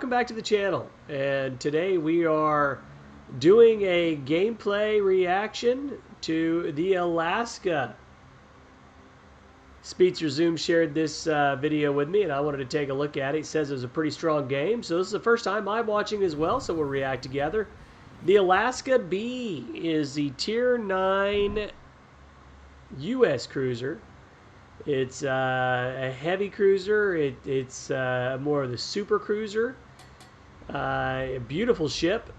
welcome back to the channel. And today we are doing a gameplay reaction to the Alaska. Speedster Zoom shared this video with me and I wanted to take a look at it. He says it was a pretty strong game. So this is the first time I'm watching as well, so we'll react together. The Alaska B is the Tier 9 U.S. cruiser. It's a heavy cruiser. It's more of the super cruiser. A beautiful ship.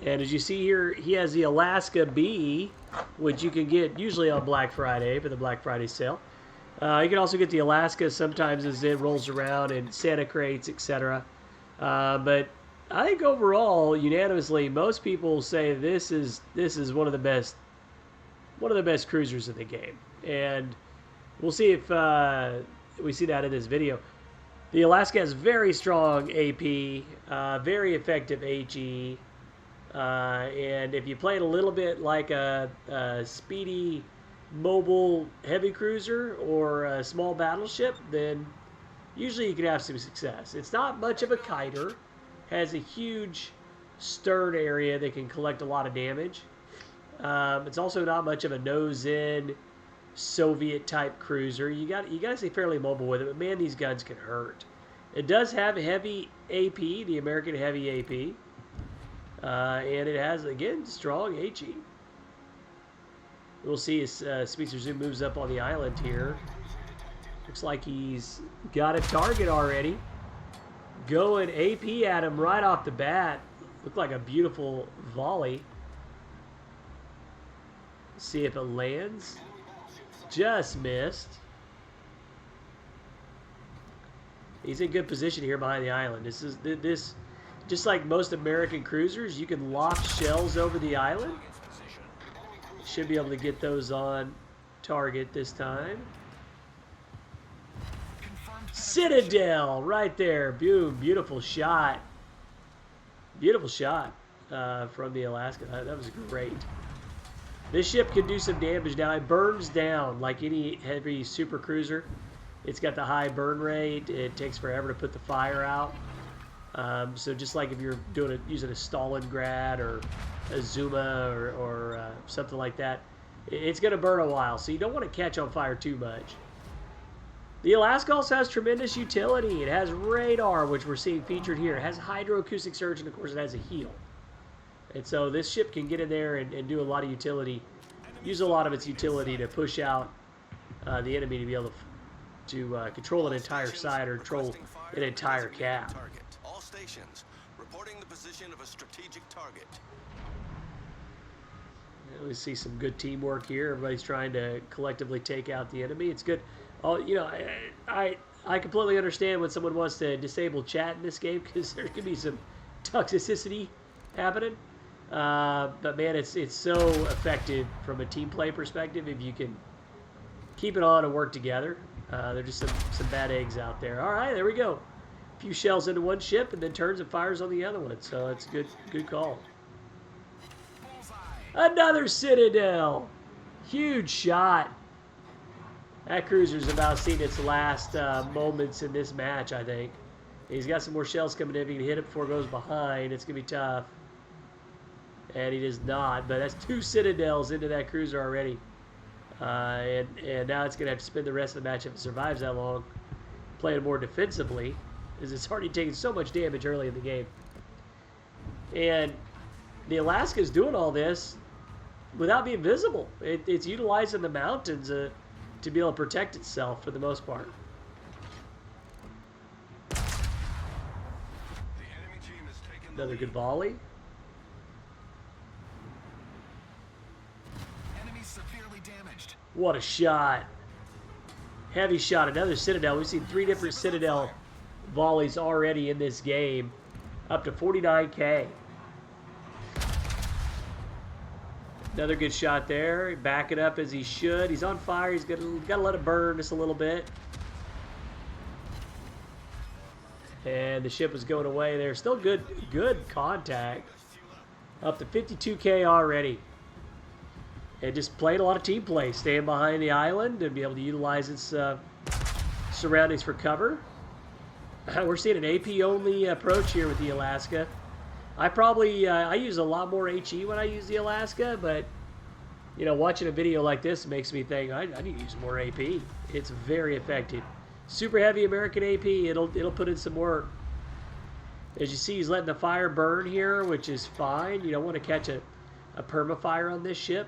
And as you see here, he has the Alaska B, which you can get usually on Black Friday for the Black Friday sale. You can also get the Alaska sometimes as it rolls around in Santa crates, etc. But I think overall, unanimously, most people say this is one of the best cruisers in the game. And we'll see if we see that in this video. The Alaska has very strong AP, very effective HE, and if you play it a little bit like a speedy, mobile heavy cruiser or a small battleship, then usually you can have some success. It's not much of a kiter, has a huge stern area that can collect a lot of damage. It's also not much of a nose-in Soviet type cruiser. You got to stay fairly mobile with it, but man, these guns can hurt. It does have heavy AP, the American heavy AP, and it has again strong HE. We'll see as Speedster Zoom moves up on the island here. Looks like he's got a target already. Going AP at him right off the bat. Looked like a beautiful volley. See if it lands. Just missed. He's in good position here behind the island. This just like most American cruisers, you can lock shells over the island. Should be able to get those on target this time. Citadel right there. Beautiful shot. Beautiful shot from the Alaska. That was great. This ship can do some damage now. It burns down like any heavy super cruiser. It's got the high burn rate. It takes forever to put the fire out. So just like if you're using a Stalingrad or a Zuma or something like that, it's going to burn a while. So you don't want to catch on fire too much. The Alaska also has tremendous utility. It has radar, which we're seeing featured here. It has hydroacoustic surge, and of course it has a heel. And so this ship can get in there and do a lot of utility, use a lot of its utility to push out the enemy to be able to control an entire side or control an entire cap. All stations reporting the position of a strategic target. We see some good teamwork here. Everybody's trying to collectively take out the enemy. It's good. Oh, you know, I completely understand when someone wants to disable chat in this game because there can be some toxicity happening. But man, it's so effective from a team play perspective if you can keep it on and work together. There's just some bad eggs out there. All right, there we go. A few shells into one ship and then turns and fires on the other one. So it's a good call. Another Citadel. Huge shot. That cruiser's about seen its last moments in this match, I think. He's got some more shells coming in. If he can hit it before it goes behind, it's going to be tough. And he does not, but that's 2 Citadels into that cruiser already. And now it's going to have to spend the rest of the match if it survives that long, playing more defensively, because it's already taken so much damage early in the game. And the Alaska is doing all this without being visible. It's utilizing the mountains to be able to protect itself for the most part. Another good volley. Severely damaged. What a shot. Heavy shot. Another Citadel. We've seen 3 different Citadel volleys already in this game. Up to 49K. Another good shot there. Back it up as he should. He's on fire. He's got to let it burn just a little bit. And the ship is going away there. Still good contact. Up to 52K already. And just played a lot of team play, staying behind the island and be able to utilize its surroundings for cover. We're seeing an AP only approach here with the Alaska. I probably I use a lot more HE when I use the Alaska, but you know, watching a video like this makes me think I need to use more AP. It's very effective. Super heavy American AP. It'll put in some work. As you see, he's letting the fire burn here, which is fine. You don't want to catch a permafire on this ship.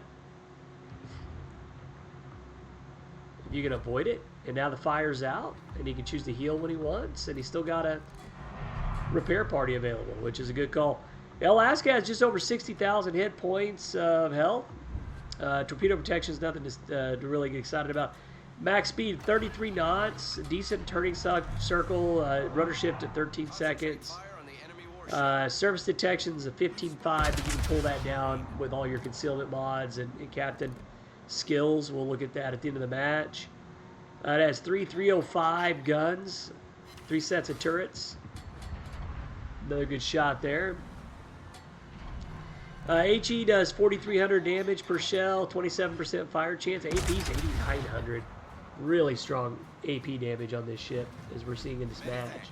You can avoid it, and now the fire's out, and he can choose to heal when he wants, and he's still got a repair party available, which is a good call. Alaska has just over 60,000 hit points of health. Torpedo protection is nothing to really get excited about. Max speed 33 knots, decent turning circle, rudder shift at 13 seconds. Surface detection is a 15.5, but you can pull that down with all your concealment mods and captain skills. We'll look at that at the end of the match. It has 305 guns, 3 sets of turrets. Another good shot there. HE does 4,300 damage per shell, 27% fire chance. AP's 8,900. Really strong AP damage on this ship, as we're seeing in this match.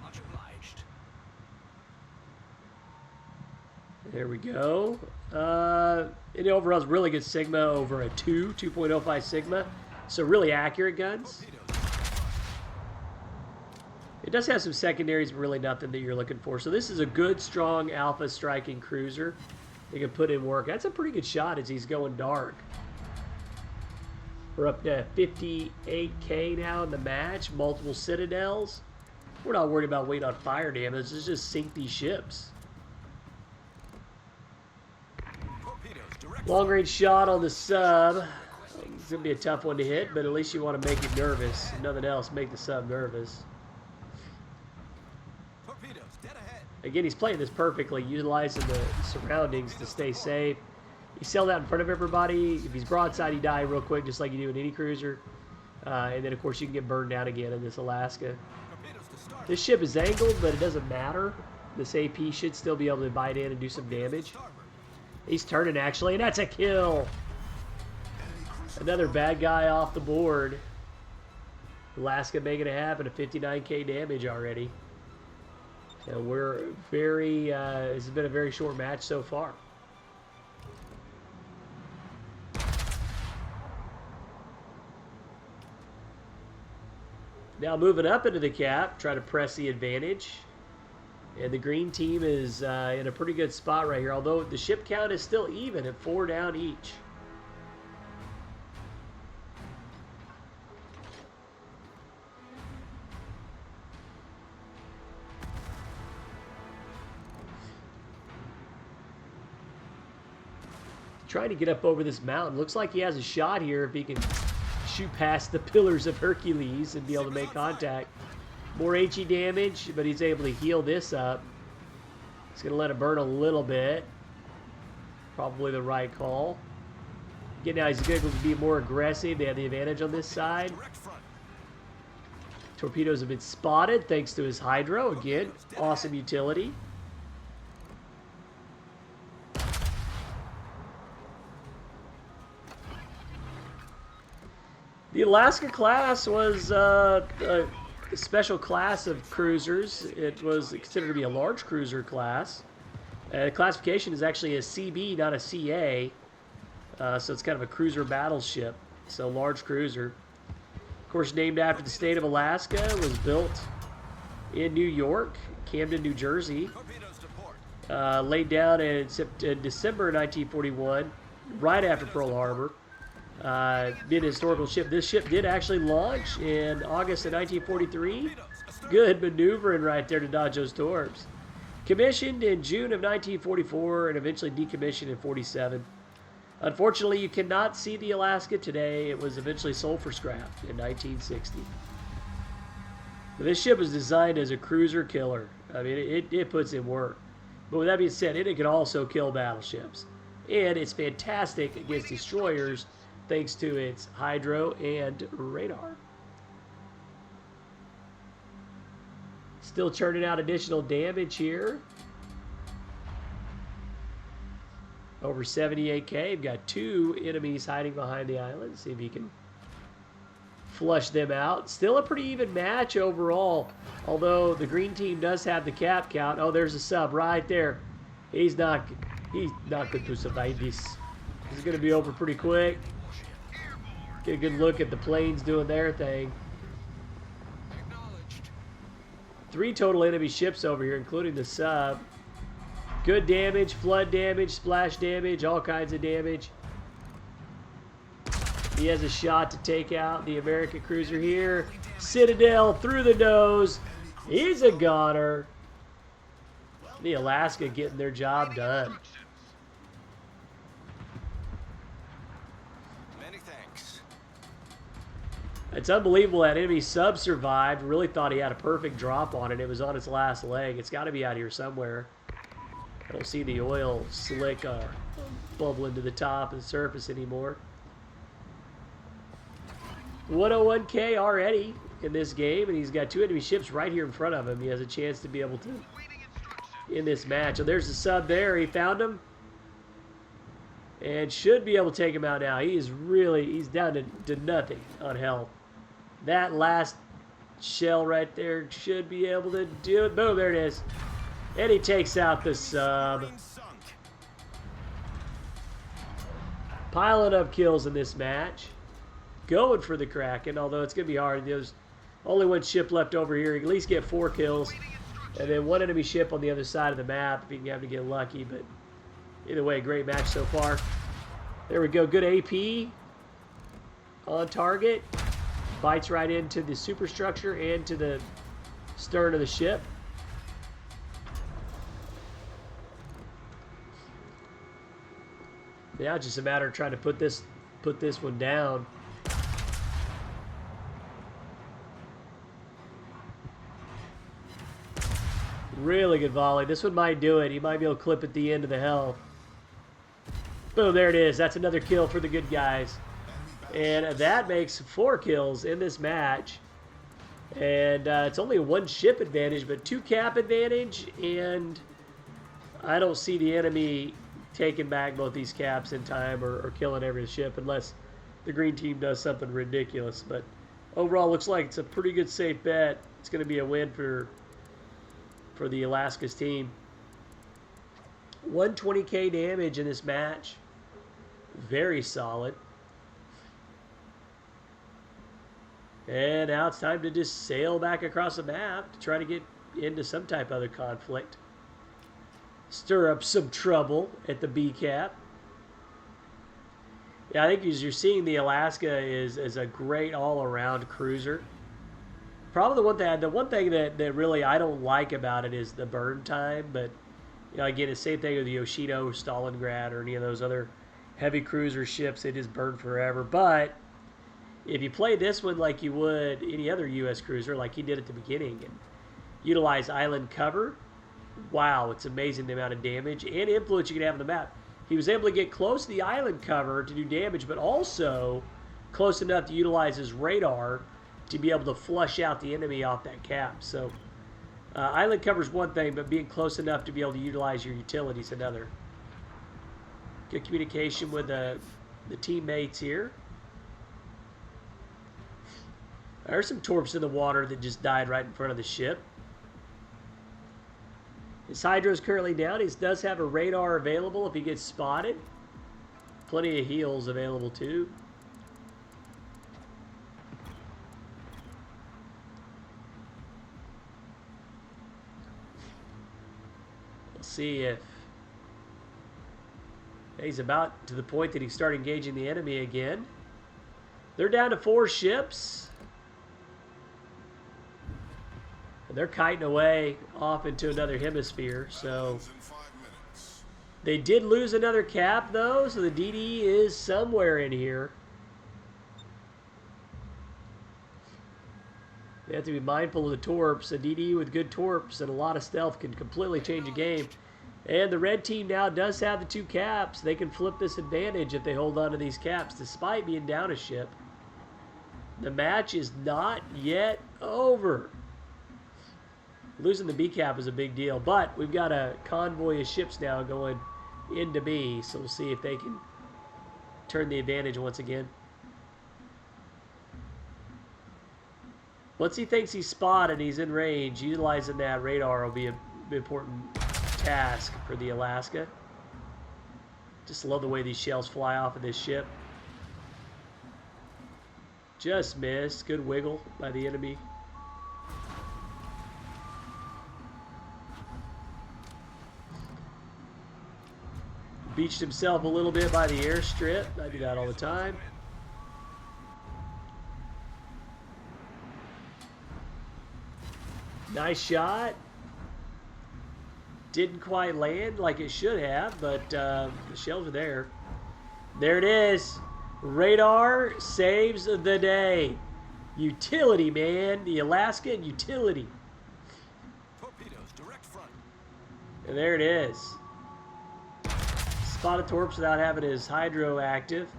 Much obliged. There we go. It overall is really good Sigma over a 2.05 Sigma. So really accurate guns. It does have some secondaries, but really nothing that you're looking for. So this is a good, strong alpha striking cruiser. They can put in work. That's a pretty good shot as he's going dark. We're up to 58K now in the match. Multiple citadels. We're not worried about waiting on fire damage. Let's just sink these ships. Long range shot on the sub. It's going to be a tough one to hit, but at least you want to make it nervous. If nothing else, make the sub nervous. Again, he's playing this perfectly, utilizing the surroundings to stay safe. He sailed out in front of everybody. If he's broadside, he die real quick, just like you do in any cruiser. And then, of course, you can get burned down again in this Alaska. This ship is angled, but it doesn't matter. This AP should still be able to bite in and do some damage. He's turning, actually, and that's a kill. Another bad guy off the board. Alaska making it happen, a 59K damage already. And we're very, this has been a very short match so far. Now moving up into the cap, try to press the advantage. And the green team is in a pretty good spot right here, although the ship count is still even at 4 down each. Trying to get up over this mountain. Looks like he has a shot here if he can shoot past the pillars of Hercules and be able to make contact. More HE damage, but he's able to heal this up. He's going to let it burn a little bit. Probably the right call. Again, now he's able to be more aggressive. They have the advantage on this side. Torpedoes have been spotted thanks to his hydro. Again, awesome utility. The Alaska class was a special class of cruisers. It was considered to be a large cruiser class. The classification is actually a CB, not a CA. So it's kind of a cruiser battleship. So large cruiser. Of course, named after the state of Alaska. It was built in New York, Camden, New Jersey. Laid down in December 1941, right after Pearl Harbor. Been a historical ship. This ship did actually launch in August of 1943. Good maneuvering right there to dodge those torps. Commissioned in June of 1944 and eventually decommissioned in 47. Unfortunately, you cannot see the Alaska today. It was eventually sold for scrap in 1960. But this ship was designed as a cruiser killer. I mean, it puts in work. But with that being said, it can also kill battleships. And it's fantastic against destroyers thanks to its hydro and radar. Still churning out additional damage here. Over 78K. We've got 2 enemies hiding behind the island. See if he can flush them out. Still a pretty even match overall, although the green team does have the cap count. Oh, there's a sub right there. He's not going to survive this. This is going to be over pretty quick. Get a good look at the planes doing their thing. 3 total enemy ships over here, including the sub. Good damage, flood damage, splash damage, all kinds of damage. He has a shot to take out the American cruiser here. Citadel through the nose. He's a goner. The Alaska getting their job done. Many thanks. It's unbelievable that enemy sub survived. Really thought he had a perfect drop on it. It was on its last leg. It's got to be out here somewhere. I don't see the oil slick bubbling to the top of the surface anymore. 101K already in this game, and he's got 2 enemy ships right here in front of him. He has a chance to be able to in this match. Oh, there's the sub there. He found him and should be able to take him out now. He's down to nothing on health. That last shell right there should be able to do it. Boom, there it is. And he takes out the sub. Piling up kills in this match. Going for the Kraken, although it's going to be hard. There's only 1 ship left over here. You can at least get 4 kills. And then 1 enemy ship on the other side of the map if you can have to get lucky. But either way, great match so far. There we go. Good AP on target. Bites right into the superstructure and to the stern of the ship. Now it's just a matter of trying to put this one down. Really good volley. This one might do it. He might be able to clip at the end of the health. Boom, there it is. That's another kill for the good guys. And that makes 4 kills in this match. And it's only a 1 ship advantage, but 2 cap advantage. And I don't see the enemy taking back both these caps in time or killing every ship unless the green team does something ridiculous. But overall, looks like it's a pretty good safe bet. It's going to be a win for the Alaska's team. 120k damage in this match. Very solid. And now it's time to just sail back across the map to try to get into some type of other conflict. Stir up some trouble at the B cap. Yeah, I think as you're seeing, the Alaska is a great all-around cruiser. Probably the one thing that really I don't like about it is the burn time. But you know, again, it's the same thing with the Yoshino, Stalingrad, or any of those other heavy cruiser ships. They just burn forever. But if you play this one like you would any other U.S. cruiser, like he did at the beginning, and utilize island cover, wow, it's amazing the amount of damage and influence you can have on the map. He was able to get close to the island cover to do damage, but also close enough to utilize his radar to be able to flush out the enemy off that cap. So island cover is one thing, but being close enough to be able to utilize your utilities another. Good communication with the teammates here. There's some torps in the water that just died right in front of the ship. His hydro is currently down. He does have a radar available if he gets spotted. Plenty of heals available too. We'll see if he's about to the point that he can start engaging the enemy again. They're down to 4 ships. And they're kiting away off into another hemisphere, so they did lose another cap though, so the DD is somewhere in here. They have to be mindful of the torps. A DD with good torps and a lot of stealth can completely change a game. And the red team now does have the 2 caps. They can flip this advantage if they hold on to these caps, despite being down a ship. The match is not yet over. Losing the B cap is a big deal, but we've got a convoy of ships now going into B, so we'll see if they can turn the advantage once again. Once he thinks he's spotted, he's in range. Utilizing that radar will be an important task for the Alaska. Just love the way these shells fly off of this ship. Just missed. Good wiggle by the enemy. Beached himself a little bit by the airstrip. I do that all the time. Nice shot. Didn't quite land like it should have, but the shells are there. There it is. Radar saves the day. Utility, man. The Alaskan utility. Torpedoes, direct front. And there it is. Spotted torps without having his hydro active.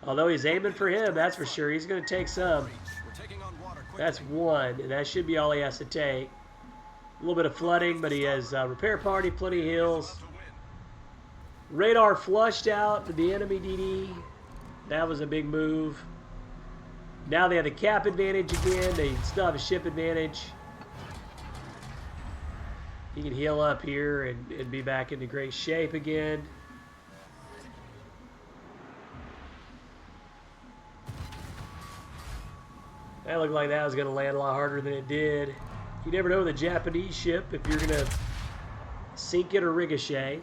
Although he's aiming for him, that's for sure. He's going to take some. We're taking on water quickly. That's one, and that should be all he has to take. A little bit of flooding, but he has repair party, plenty of heals. Radar flushed out to the enemy DD. That was a big move. Now they have the cap advantage again. They still have a ship advantage. He can heal up here and be back into great shape again. That looked like that was going to land a lot harder than it did. You never know with a Japanese ship if you're going to sink it or ricochet.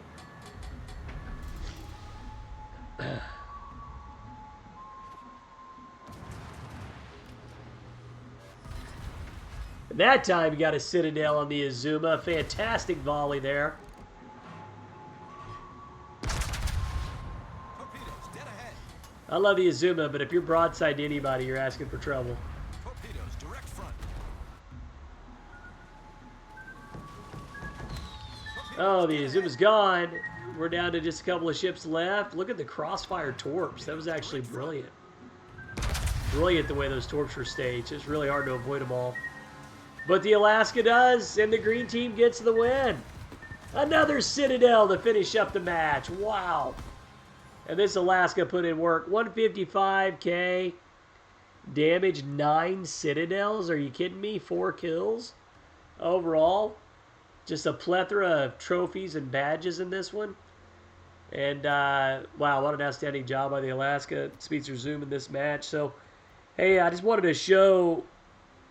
And that time you got a Citadel on the Azuma. Fantastic volley there. Torpedoes, dead ahead. I love the Azuma, but if you're broadside to anybody, you're asking for trouble. Torpedoes, direct front. Oh, the Azuma's gone. We're down to just a couple of ships left. Look at the crossfire torps. That was actually brilliant. Brilliant the way those torps were staged. It's really hard to avoid them all. But the Alaska does, and the green team gets the win. Another Citadel to finish up the match. Wow. And this Alaska put in work. 155k. Damage 9 Citadels. Are you kidding me? 4 kills overall. Just a plethora of trophies and badges in this one. And, wow, what an outstanding job by the Alaska. Speedster Zoom in this match. So, hey, I just wanted to show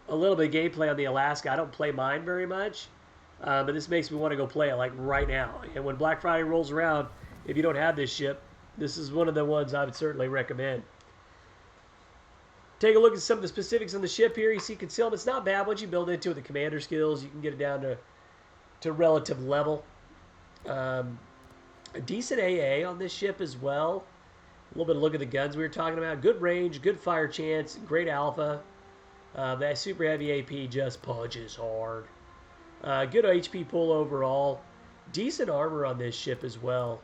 a little bit of gameplay on the Alaska. I don't play mine very much, but this makes me want to go play it, like, right now. And when Black Friday rolls around, if you don't have this ship, this is one of the ones I would certainly recommend. Take a look at some of the specifics on the ship here. You see concealment. It's not bad once you build into it. The commander skills, you can get it down to relative level. A decent AA on this ship as well. A little bit of look at the guns we were talking about. Good range, good fire chance, great alpha. That super heavy AP just punches hard. Good HP pull overall. Decent armor on this ship as well.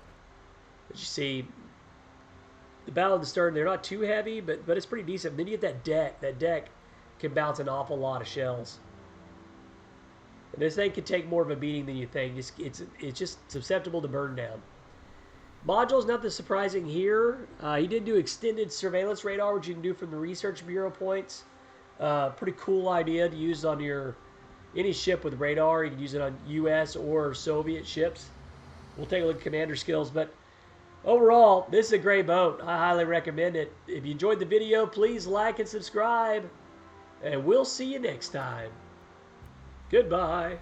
As you see, the battle of the stern, they're not too heavy, but it's pretty decent. Then you get that deck. That deck can bounce an awful lot of shells. And this thing can take more of a beating than you think. It's just susceptible to burn down. Module's nothing surprising here. He did do extended surveillance radar, which you can do from the Research Bureau points. Pretty cool idea to use on any ship with radar. You can use it on U.S. or Soviet ships. We'll take a look at commander skills. But overall, this is a great boat. I highly recommend it. If you enjoyed the video, please like and subscribe. And we'll see you next time. Goodbye.